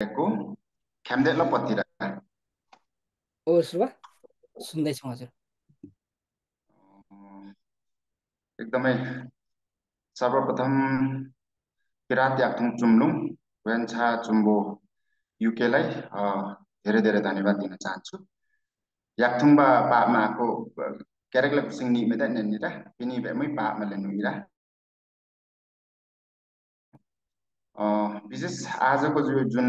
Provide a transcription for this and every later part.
को ख्याम्देला पतिर ओ सुरुवा सुन्दैछौँ हजुर। एकदमै सर्वप्रथम किरात याक्थुङ चुम्लुङ वेन्छा चुम्बो युकेलाई धेरै धेरै धन्यवाद दिन चाहन्छु। याक्थुङ बा पामा को क्यारेक्ला कुसिङ नि मेदा नेनिरा पिनी बेमै पामा लेनुइरा विशेष आजको जुन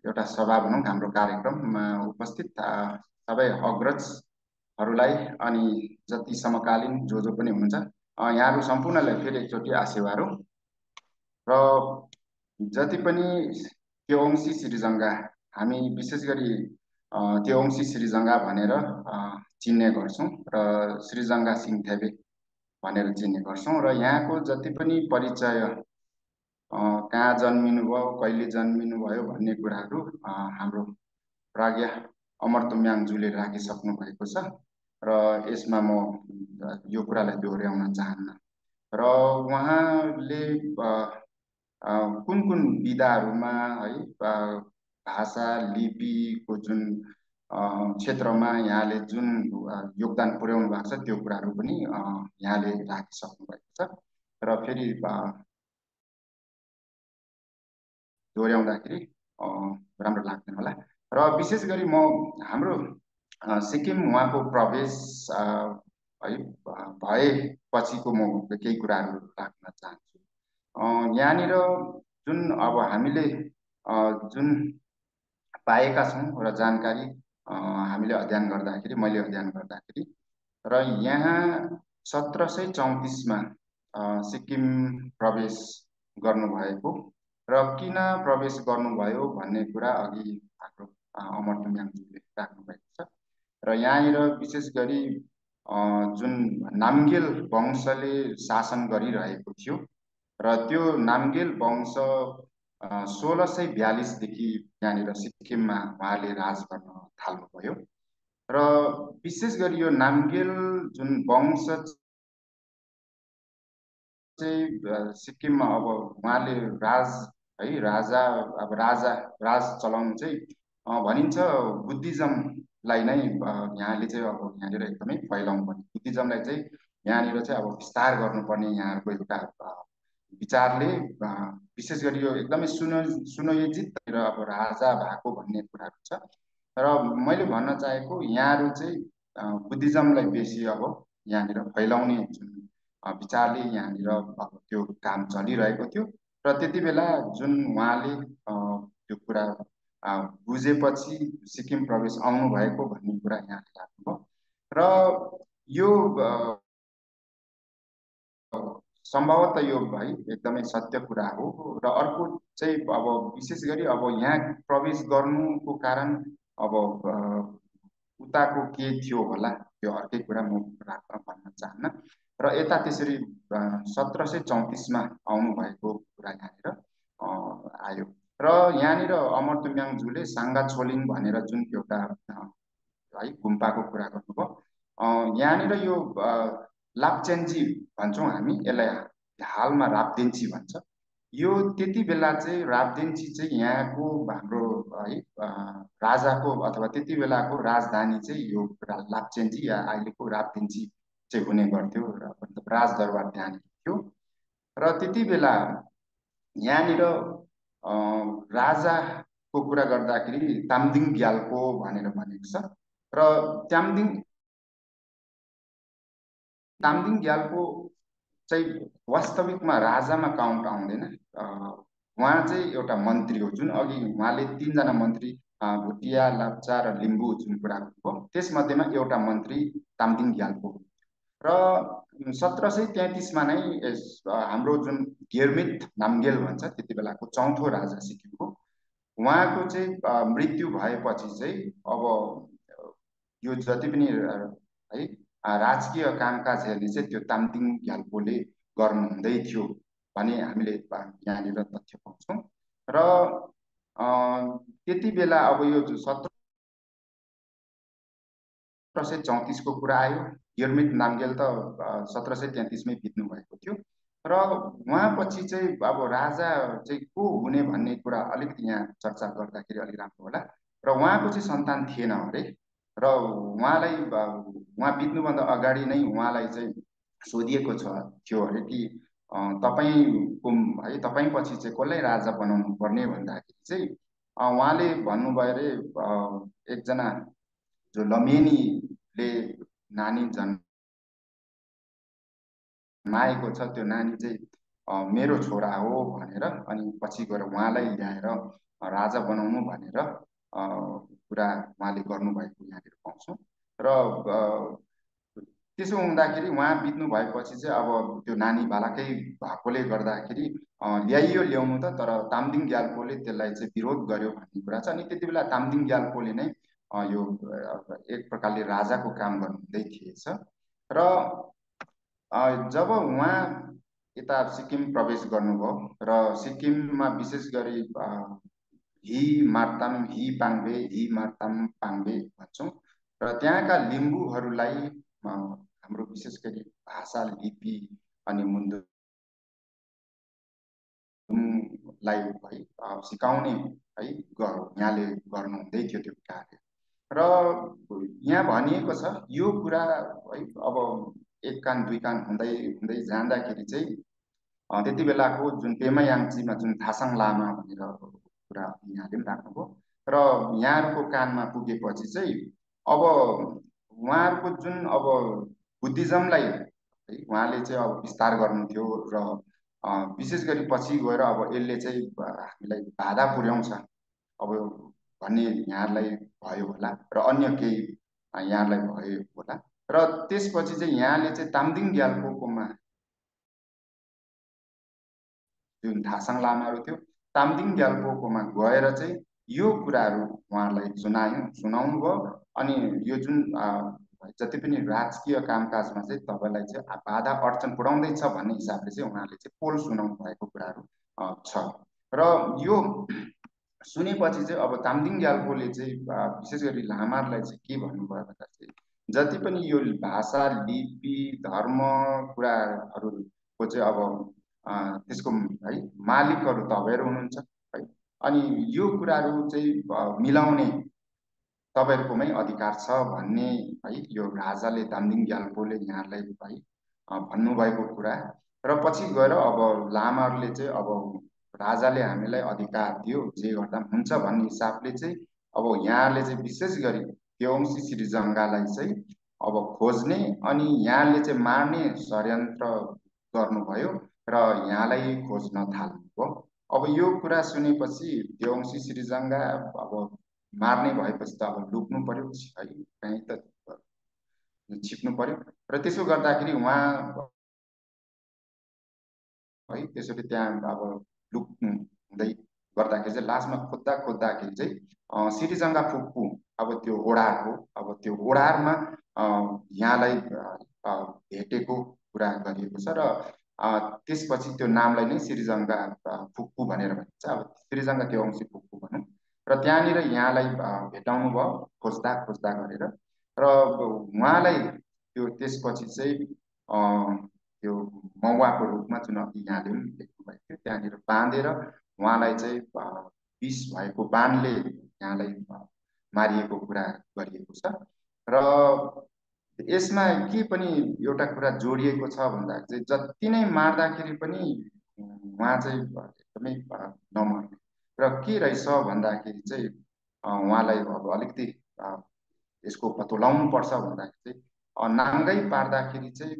एउटा सभा भनौँ हाम्रो कार्यक्रममा उपस्थित सबै अग्रजहरूलाई अनि जति समकालीन जो जो पनि हुनुहुन्छ यहाँहरू सम्पूर्णलाई फेरि एकचोटि आशीर्वाद र जति पनि त्योङसी श्रीजङ्गा हामी विशेष गरी त्योङसी श्रीजङ्गा भनेर चिन्ने गर्छौँ र श्रीजङ्गा सिंहथेबे भनेर चिन्ने गर्छौँ र यहाँको जति पनि परिचय कहाँ जन्मिनु भयो कहिले जन्मिनु भयो भन्ने कुराहरू हाम्रो प्राज्ञ अमर तुम्याङज्यूले राखिसक्नु भएको छ र यसमा म यो कुरालाई दोहोऱ्याउन चाहन्न र उहाँले कुन कुन विधाहरूमा है भाषा लिपिको जुन क्षेत्रमा यहाँले जुन योगदान पुर्याउनु भएको छ त्यो कुराहरू पनि यहाँले राखिसक्नु भएको छ र फेरि दोहोऱ्याउँदाखेरि राम्रो लाग्दैन होला र विशेष गरी म हाम्रो सिक्किम उहाँको प्रवेश है भएपछिको म केही कुराहरू राख्न चाहन्छु। यहाँनिर जुन अब हामीले जुन पाएका छौँ र जानकारी हामीले अध्ययन गर्दाखेरि मैले अध्ययन गर्दाखेरि र यहाँ 1734मा सिक्किम प्रवेश गर्नुभएको र किन प्रवेश गर्नुभयो भन्ने कुरा अघि हाम्रो अमर तुम्याङज्यूले राख्नु भएको छ र यहाँनिर विशेष गरी जुन नामगेल वंशले शासन गरिरहेको थियो र त्यो नामगेल वंश 1642देखि यहाँनिर सिक्किममा उहाँले राज गर्न थाल्नुभयो र विशेष गरी यो नामगेल जुन वंश चाहिँ सिक्किममा अब उहाँले राज है राजा अब राज चलाउनु चाहिँ भनिन्छ बुद्धिज्मलाई नै यहाँले चाहिँ अब यहाँनिर एकदमै फैलाउनु पर्ने बुद्धिज्मलाई चाहिँ यहाँनिर चाहिँ अब विस्तार गर्नुपर्ने यहाँहरूको एउटा विचारले विशेष गरी यो एकदमै सुनियोजित र अब राजा भएको भन्ने कुराहरू छ र मैले भन्न चाहेको यहाँहरू चाहिँ बुद्धिज्मलाई बेसी अब यहाँनिर फैलाउने जुन विचारले यहाँनिर त्यो काम चलिरहेको थियो र त्यति बेला जुन उहाँले त्यो कुरा बुझेपछि सिक्किम प्रवेश आउनु भएको भन्ने कुरा यहाँले राख्नुभयो र यो सम्भवतः यो है एकदमै सत्य कुरा हो र अर्को चाहिँ अब विशेष गरी अब यहाँ प्रवेश गर्नुको कारण अब उताको के थियो होला त्यो अर्कै कुरा म राख्न भन्न चाहन्न र यता त्यसरी 1734मा आउनु भएको कुरा यहाँनिर आयो र यहाँनिर अमर तुम्याङज्यूले साङ्गा छोलिङ भनेर जुन एउटा है गुम्पाको कुरा गर्नुभयो यहाँनिर यो लाप्चेन्जी भन्छौँ हामी यसलाई हालमा राप्देन्ची भन्छ यो त्यति बेला चाहिँ राप्देन्ची चाहिँ यहाँको हाम्रो है राजाको अथवा त्यति बेलाको राजधानी चाहिँ यो लाप्चेन्जी या अहिलेको राप्देन्ची चाहिँ हुने गर्थ्यो र मतलब राजदरबार त्यहाँनिर थियो र त्यति बेला यहाँनिर राजाको कुरा गर्दाखेरि तामदिङ ग्याल्पो भनेर भनेको छ र तामदिङ तामदिङ ग्याल्पो चाहिँ वास्तविकमा राजामा काउन्ट आउँदैन उहाँ चाहिँ एउटा मन्त्री हो जुन अघि उहाँले तीनजना मन्त्री भुटिया लाप्चा र लिम्बू जुन कुरा गर्नुभयो त्यसमध्येमा एउटा मन्त्री तामदिङ ग्याल्पो र 1733मा नै हाम्रो जुन गिरमित नामगेल भन्छ त्यति बेलाको चौथो राजा सिक्किमको उहाँको चाहिँ मृत्यु भएपछि चाहिँ अब यो जति पनि है राजकीय कामकाज हेर्ने चाहिँ त्यो तामदिङ ग्याल्पोले गर्नुहुँदै थियो भने हामीले यहाँनिर तथ्य पाउँछौँ र त्यति बेला अब यो 1734को कुरा आयो गिरमित नामगेल त 1733मै बित्नु भएको थियो र उहाँपछि चाहिँ अब राजा चाहिँ को हुने भन्ने कुरा अलिकति यहाँ चर्चा गर्दाखेरि अलिक राम्रो होला। र उहाँको चाहिँ सन्तान थिएन अरे। र उहाँलाई उहाँ बित्नुभन्दा अगाडि नै उहाँलाई चाहिँ सोधिएको थियो अरे कि तपाईँको है तपाईँ पछि चाहिँ कसलाई राजा बनाउनु पर्ने भन्दाखेरि चाहिँ उहाँले भन्नुभयो अरे एकजना जो लमेनीले नानी जन्माएको छ त्यो नानी चाहिँ मेरो छोरा हो भनेर, अनि पछि गएर उहाँलाई ल्याएर राजा बनाउनु भनेर कुरा उहाँले गर्नुभएको यहाँनिर पाउँछौँ। र त्यसो हुँदाखेरि उहाँ बित्नु भएपछि चाहिँ अब त्यो नानी बालकै भएकोले गर्दाखेरि ल्याइयो ल्याउनु त, तर तामदिङ ग्याल्पोले त्यसलाई चाहिँ विरोध गर्यो भन्ने कुरा छ। अनि त्यति बेला तामदिङ ग्याल्पोले नै यो एक प्रकारले राजाको काम गर्नुहुँदै थिएछ। र जब उहाँ यता सिक्किम प्रवेश गर्नुभयो र सिक्किममा विशेष गरी हि मार्ताम हि पाङ्बे हि मार्ताम पाङ्बे भन्छौँ। र त्यहाँका लिम्बूहरूलाई हाम्रो विशेष गरी भाषा लिपि अनि मुन्धुमलाई है सिकाउने है यहाँले गर्नुहुँदै थियो त्यो कार्य। र यहाँ भनिएको छ यो कुरा है अब एक कान दुई कान हुँदै हुँदै जाँदाखेरि चाहिँ त्यति बेलाको जुन पेमा याङचीमा जुन थासाङ लामा भनेर कुरा यहाँले पनि राख्नुभयो। र यहाँहरूको कानमा पुगेपछि चाहिँ अब उहाँहरूको जुन अब बुद्धिज्मलाई है उहाँले चाहिँ अब विस्तार गर्नु थियो। र विशेष गरी पछि गएर अब यसले चाहिँ हामीलाई बाधा पुर्याउँछ अब भन्ने यहाँलाई भयो होला र अन्य केही यहाँलाई भयो होला। र त्यसपछि चाहिँ यहाँले चाहिँ तामदिङ ग्याल्पोकोमा जुन थासाङ लामाहरू थियो तामदिङ ग्याल्पोकोमा गएर चाहिँ यो कुराहरू उहाँलाई सुनाउनु भयो। अनि यो जुन जति पनि राजकीय कामकाजमा चाहिँ तपाईँलाई चाहिँ बाधा अडचन पुर्याउँदैछ भन्ने हिसाबले चाहिँ उहाँले चाहिँ पोल सुनाउनु भएको कुराहरू छ। र यो सुनेपछि चाहिँ अब तामदिङ ग्याल्पोले चाहिँ विशेष गरी लामाहरूलाई चाहिँ के भन्नुभयो भन्दा चाहिँ जति पनि यो भाषा लिपि धर्म कुराहरूको चाहिँ अब त्यसको है मालिकहरू तपाईँहरू हुनुहुन्छ है। अनि यो कुराहरू चाहिँ मिलाउने तपाईँहरूकोमै अधिकार छ भन्ने है यो राजाले तामदिङ ग्याल्पोले यहाँलाई है भन्नुभएको कुरा। र पछि गएर अब लामाहरूले चाहिँ अब राजाले हामीलाई अधिकार दियो जे गर्दा हुन्छ भन्ने हिसाबले चाहिँ अब यहाँले चाहिँ विशेष गरी त्योङसी श्रीजङ्गालाई चाहिँ अब खोज्ने अनि यहाँले चाहिँ मार्ने षड्यन्त्र गर्नुभयो र यहाँलाई खोज्न थाल्नुभयो। अब यो कुरा सुनेपछि त्योङसी श्रीजङ्गा अब मार्ने भएपछि त अब लुक्नु पर्यो है कहीँ त छिप्नु पर्यो। र त्यसो गर्दाखेरि उहाँ है त्यसरी त्यहाँ अब लुक्नु हुँदै गर्दाखेरि चाहिँ लास्टमा खोज्दा खोज्दाखेरि चाहिँ सिरिजङ्गा फुप्पू अब त्यो ओडार हो। अब त्यो ओडारमा यहाँलाई भेटेको कुरा गरिएको छ। र त्यसपछि त्यो नामलाई नै सिरिजङ्गा फुप्पू भनेर भनिन्छ। अब सिरिजङ्गा त्योङसी फुप्पू भनौँ। र त्यहाँनिर यहाँलाई भेटाउनु भयो खोज्दा खोज्दा गरेर। र उहाँलाई त्यो त्यसपछि चाहिँ त्यो मौवाको रूपमा जुन अघि यहाँले पनि देख्नु भएको थियो त्यहाँनिर बाँधेर उहाँलाई चाहिँ विष भएको बाणले यहाँलाई मारिएको कुरा गरिएको छ। र यसमा के पनि एउटा कुरा जोडिएको छ भन्दाखेरि चाहिँ जति नै मार्दाखेरि पनि उहाँ चाहिँ एकदमै नमर्ने। र के रहेछ भन्दाखेरि चाहिँ उहाँलाई अब अलिकति यसको पत्तो लगाउनु पर्छ भन्दाखेरि चाहिँ नाङ्गै पार्दाखेरि चाहिँ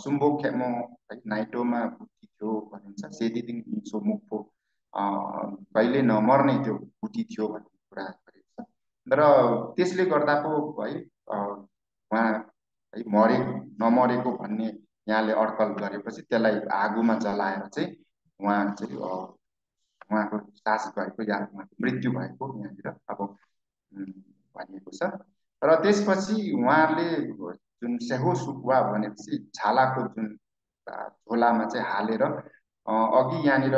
सुम्बो खेमो है नाइटोमा बुटी थियो भनिन्छ सेदिदिङ इन्सो मुखो कहिले नमर्ने त्यो बुटी थियो भन्ने कुरा गरेको छ। र त्यसले गर्दा पो है उहाँ है नमरेको भन्ने यहाँले अड्कल गरेपछि त्यसलाई आगोमा जलाएर चाहिँ उहाँ चाहिँ उहाँको सास भएको या उहाँको मृत्यु भएको यहाँनिर अब भनिएको छ। र त्यसपछि उहाँले जुन सेहो सुकुवा भनेपछि छालाको जुन झोलामा चाहिँ हालेर अघि यहाँनिर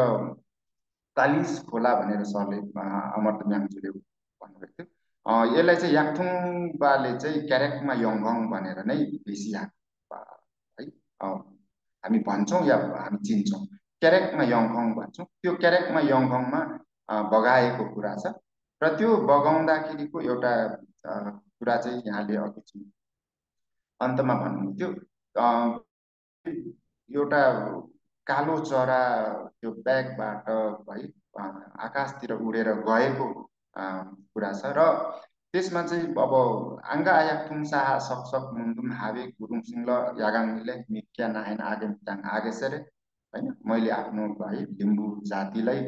कालिस खोला भनेर सरले अमर्त म्याङजुले भन्नुभएको थियो। यसलाई चाहिँ याक्थुङबाले चाहिँ क्यारेकमा यङगङ भनेर नै बेसी है हामी भन्छौँ या हामी चिन्छौँ। क्यारेकमा यङखङ भन्छौँ। त्यो क्यारेकमा यङखङमा बगाएको कुरा छ र त्यो बगाउँदाखेरिको एउटा कुरा चाहिँ यहाँले अघि चाहिँ अन्तमा भन्नुहुन्थ्यो, एउटा कालो चरा त्यो ब्यागबाट है आकाशतिर उडेर गएको कुरा छ र त्यसमा चाहिँ अब आङ्गा आयाक्थुङ साहा सकसक मुन्दुम हावे गुरुङ सिंह यागाङले मिक्या नाहेन आगे मिटाङ आगेसरे होइन, मैले आफ्नो है लिम्बू जातिलाई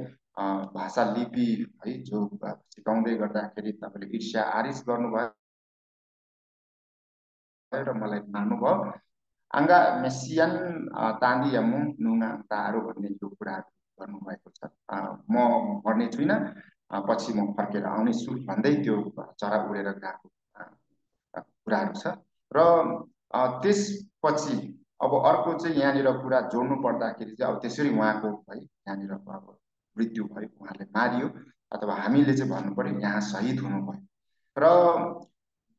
भाषा लिपि है जो सिकाउँदै गर्दाखेरि तपाईँले ईर्ष्या आरिस गर्नुभयो र मलाई मान्नुभयो। आङ्गा मेसियन ताँदी यमु नुङा तारो भन्ने यो कुराहरू गर्नुभएको छ। म मर्ने छुइनँ, पछि म फर्केर आउनेछु भन्दै त्यो चरा उडेर गएको कुराहरू छ। र त्यसपछि अब अर्को चाहिँ यहाँनिर कुरा जोड्नु पर्दाखेरि चाहिँ अब त्यसरी उहाँको है यहाँनिर अब मृत्यु भयो, उहाँले मारियो, अथवा हामीले चाहिँ भन्नु पर्यो यहाँ शहीद हुनुभयो। र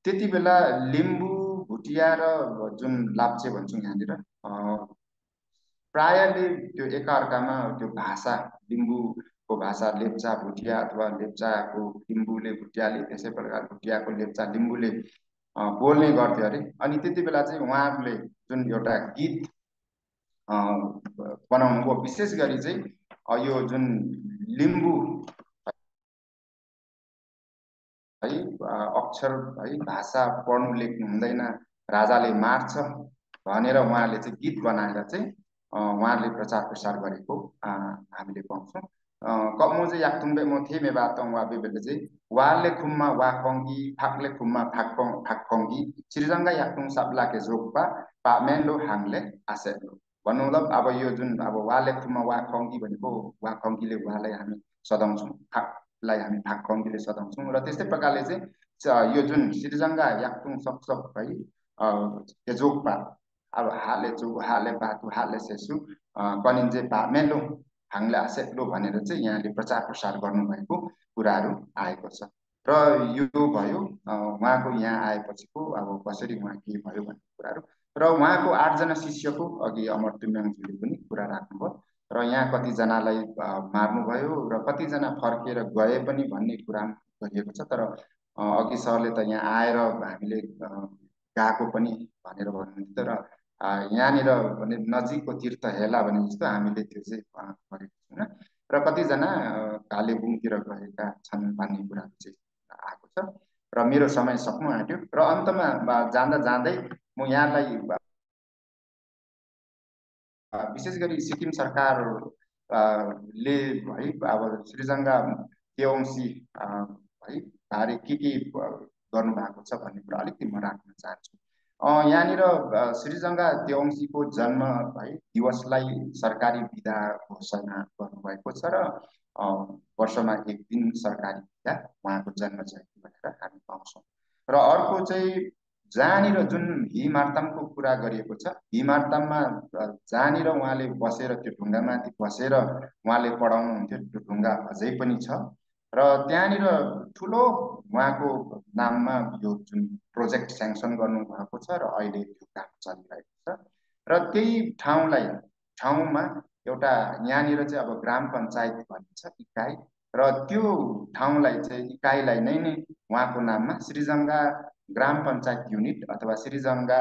त्यति बेला लिम्बू भुटिया र जुन लाप्चे भन्छौँ यहाँनिर प्रायले त्यो एकअर्कामा त्यो भाषा, लिम्बूको भाषा लेप्चा भुटिया अथवा लेप्चाको लिम्बूले भुटियाले, त्यसै प्रकार भुटियाको लेप्चा लिम्बूले बोल्ने गर्थ्यो अरे। अनि त्यति बेला चाहिँ उहाँहरूले जुन एउटा गीत बनाउनुभयो, विशेष गरी चाहिँ यो जुन लिम्बू है अक्षर है भाषा पढ्नु लेख्नु हुँदैन, राजाले मार्छ भनेर उहाँले चाहिँ गीत बनाएर चाहिँ उहाँले प्रचार प्रसार गरेको हामीले पाउँछौँ। कमो चाहिँ याक्थुङ्बे म थिएँ मे बातौँ वा बेबेले चाहिँ वाले खुम्मा वा कङ्गी फाक्ले खुम्मा फाक्कङ्गी श्रीजङ्गा याक्थुङ साप्लाके जोगपा पामेन्डो हाङले आसे भन्नु मतलब अब यो जुन अब वाले खुम्मा वा कङ्गी भनेको वा कङ्गीले वालाई हामी सदाउँछौँ, फाकलाई हामी फाक्कङ्गीले सदाउँछौँ। र त्यस्तै प्रकारले चाहिँ यो जुन श्रीजङ्गा याक्थुङ सकसक है जोगपा अब हाले चु हाले बातु हाले सेसु कनिन्जे पामेन्डो हाङले आसेक्लो भनेर चाहिँ यहाँले प्रचार प्रसार गर्नुभएको कुराहरू आएको छ। र यो भयो उहाँको यहाँ आएपछिको अब कसरी उहाँ के भयो भन्ने कुराहरू। र उहाँको 8 जना शिष्यको अघि अमर तुम्याङज्यूले पनि कुरा राख्नुभयो र यहाँ कतिजनालाई मार्नुभयो र कतिजना फर्केर गए पनि भन्ने कुरा गरिएको छ। तर अघि सरले त यहाँ आएर हामीले गएको पनि भनेर भन्नुहुन्थ्यो। तर यहाँनिर भने नजिकको तीर्थ हेला भने जस्तो हामीले त्यो चाहिँ गरेको छैन र कतिजना कालेबुङतिर गएका छन् भन्ने कुराहरू चाहिँ आएको छ। र मेरो समय सक्नु आँट्यो र अन्तमा जाँदा जाँदै म यहाँलाई विशेष गरी सिक्किम सरकारले है अब श्रीजङ्गा देवंशी है बारे के गर्नु भएको छ भन्ने कुरा अलिकति म राख्न चाहन्छु। यहाँनिर श्रीजङ्गा देवंशीको जन्म है दिवसलाई सरकारी बिदा घोषणा गर्नुभएको छ र वर्षमा एक दिन सरकारी बिदा उहाँको जन्म जयन्ती भनेर हामी पाउँछौँ। र अर्को चाहिँ जहाँनिर जुन हिमार्तामको कुरा गरिएको छ, हिमार्ताममा जहाँनिर उहाँले बसेर त्यो ढुङ्गामाथि बसेर उहाँले पढाउनुहुन्थ्यो त्यो ढुङ्गा अझै पनि छ र त्यहाँनिर ठुलो उहाँको नाममा यो जुन प्रोजेक्ट स्याङ्सन गर्नुभएको छ र अहिले त्यो काम चलिरहेको छ। र त्यही ठाउँमा एउटा यहाँनिर चाहिँ अब ग्राम पञ्चायत भनिन्छ इकाइ, र त्यो ठाउँलाई चाहिँ इकाइलाई नै उहाँको नाममा श्रीजङ्गा ग्राम पञ्चायत युनिट अथवा श्रीजङ्गा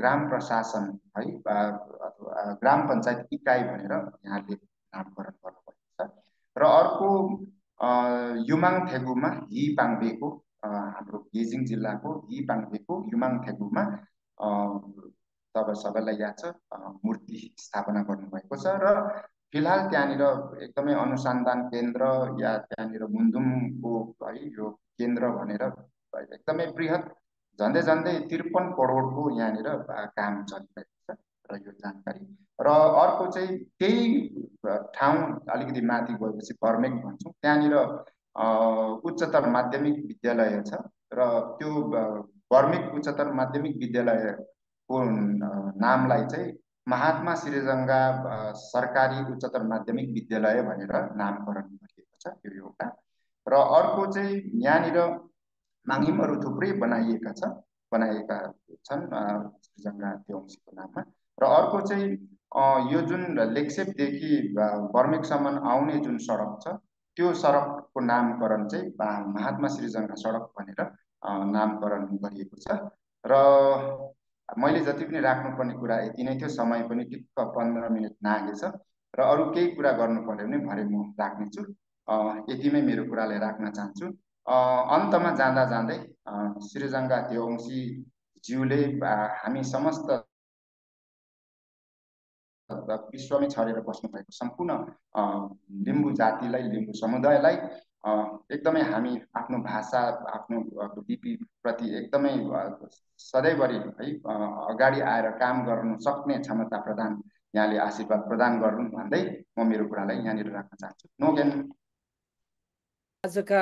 ग्राम प्रशासन है अथवा ग्राम पञ्चायत इकाइ भनेर यहाँले नामकरण गर्नुभएको छ। र अर्को युमाङ थेगुमा हि पाङबेको हाम्रो गेजिङ जिल्लाको हि पाङबेको युमाङ थेगुमा सबैलाई याद छ मूर्ति स्थापना गर्नुभएको छ। र फिलहाल त्यहाँनिर एकदमै अनुसन्धान केन्द्र या त्यहाँनिर मुन्दुमको है यो केन्द्र भनेर एकदमै बृहत झन्डै 53 करोडको यहाँनिर काम चलिरहेको छ र यो जानकारी। र अर्को चाहिँ त्यही ठाउँ अलिकति माथि गएपछि बर्मेक भन्छौँ, त्यहाँनिर उच्चतर माध्यमिक विद्यालय छ र त्यो बर्मेक उच्चतर माध्यमिक विद्यालयको नामलाई चाहिँ महात्मा श्रीजङ्गा सरकारी उच्चतर माध्यमिक विद्यालय भनेर नामकरण गरिएको छ यो एउटा। र अर्को चाहिँ यहाँनिर माङ्हिमहरू थुप्रै बनाएका छन् श्रीजङ्गा देवंशीको नाममा। र अर्को चाहिँ यो जुन लेक्सेपदेखि बर्मेकसम्म आउने जुन सडक छ त्यो सडकको नामकरण चाहिँ महात्मा श्रीजङ्घा सडक भनेर नामकरण गरिएको छ। र मैले जति पनि राख्नुपर्ने कुरा यति नै थियो, समय पनि ठिक्क 15 मिनट नागेछ र अरू केही कुरा गर्नु पर्यो भने भरे म राख्नेछु। यतिमै मेरो कुरालाई राख्न चाहन्छु। अन्तमा जाँदा जाँदै श्रीजङ्घा देववंशी ज्यूले हामी समस्त विश्वमै छरेर बस्नु भएको सम्पूर्ण लिम्बू जातिलाई, लिम्बू समुदायलाई एकदमै हामी आफ्नो भाषा, आफ्नो लिपि प्रति एकदमै सधैँभरि है अगाडि आएर काम गर्न सक्ने क्षमता प्रदान, यहाँले आशीर्वाद प्रदान गर्नु भन्दै म मेरो कुरालाई यहाँनिर राख्न चाहन्छु। No gain. आजका